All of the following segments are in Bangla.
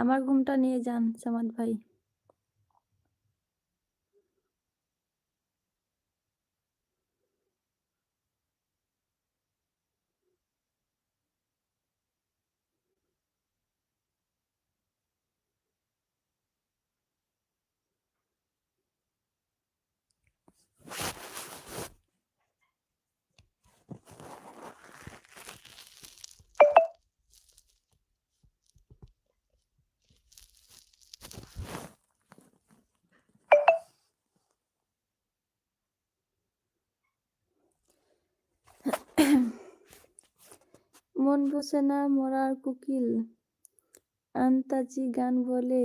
আমার ঘুমটা নিয়ে যান সামাদ ভাই। মন বসে না মরার কোকিল আন্তাজি গান বলে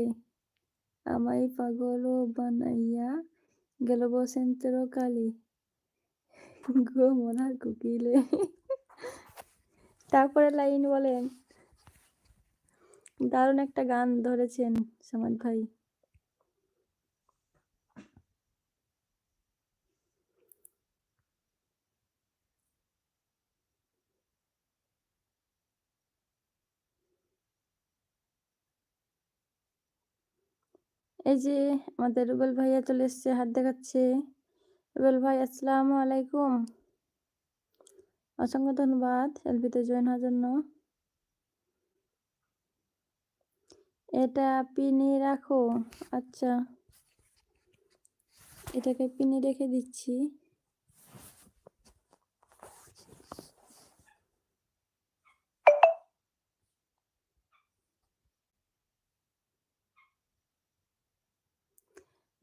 আমায় পাগলও বানাইয়া গেল বসন্তের কালে গো মরার কোকিলে। তারপরে লাইন বলেন, দারুণ একটা গান ধরেছেন সামাদ ভাই। এই যে আমাদের রুবেল ভাইয়া চলে এসছে, হাত দেখাচ্ছে। রুবেল ভাই আসসালামু আলাইকুম, অসংখ্য ধন্যবাদ এলবিতে জয়েন হওয়ার জন্য। এটা পিনে রাখো। আচ্ছা, এটাকে পিনে রেখে দিচ্ছি।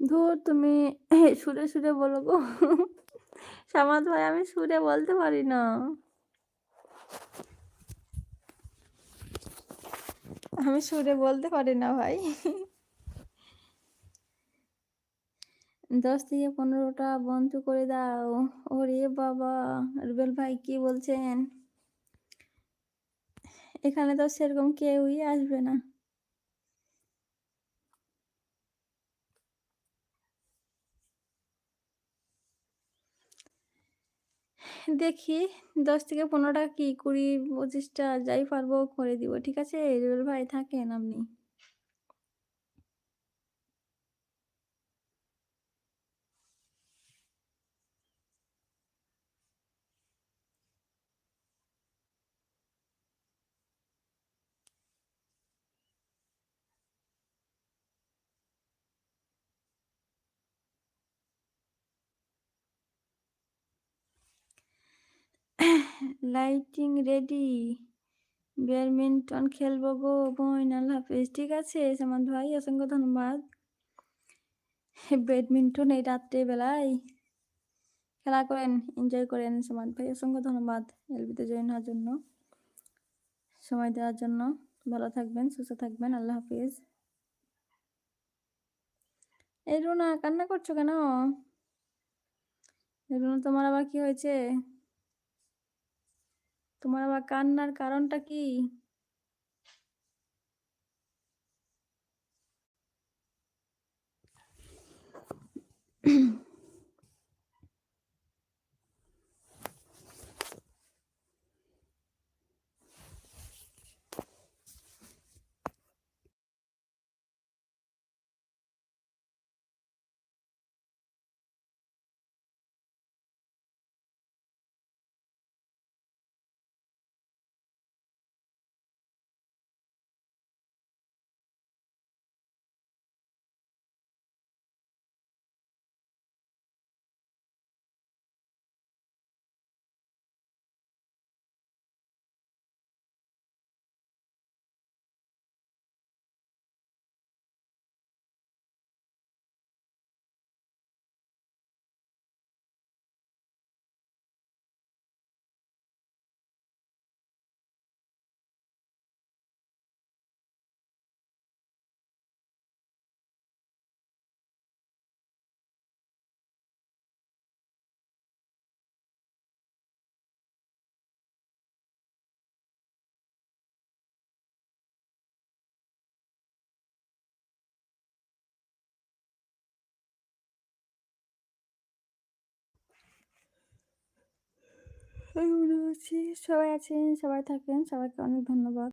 ধুর, তুমি সুরে সুরে বলো গো। সামাদ ভাই, আমি সুরে বলতে পারি না। আমি সুরে বলতে পারি না ভাই। 10 থেকে 15টা বন্ধ করে দাও। ওরে বাবা, রুবেল ভাই কি বলছেন? এখানে তো সেরকম কেউই আসবে না। দেখি 10 থেকে 15টা কি 20-25টা যাই পারবো করে দিব, ঠিক আছে? রুবেল ভাই থাকেন আপনি। লাইটিং রেডি, ব্যাডমিন্টন খেলবো গো বোন, আল্লাহ হাফেজ। ঠিক আছে সামাদ ভাই, অসংখ্য ধন্যবাদ। ব্যাডমিন্টন এই রাত্রে বেলায় খেলা করেন, এনজয় করেন সামাদ ভাই। অসংখ্য ধন্যবাদ এলবিতে জয়েন হওয়ার জন্য, সময় দেওয়ার জন্য। ভালো থাকবেন, সুস্থ থাকবেন, আল্লাহ হাফিজ। এই রুনা, কান্না করছো কেন? রুনা, তোমার আবার কি হয়েছে? তোমার আবার কান্নার কারণটা কি? সবাই আছেন, সবাই থাকেন, সবাইকে অনেক ধন্যবাদ।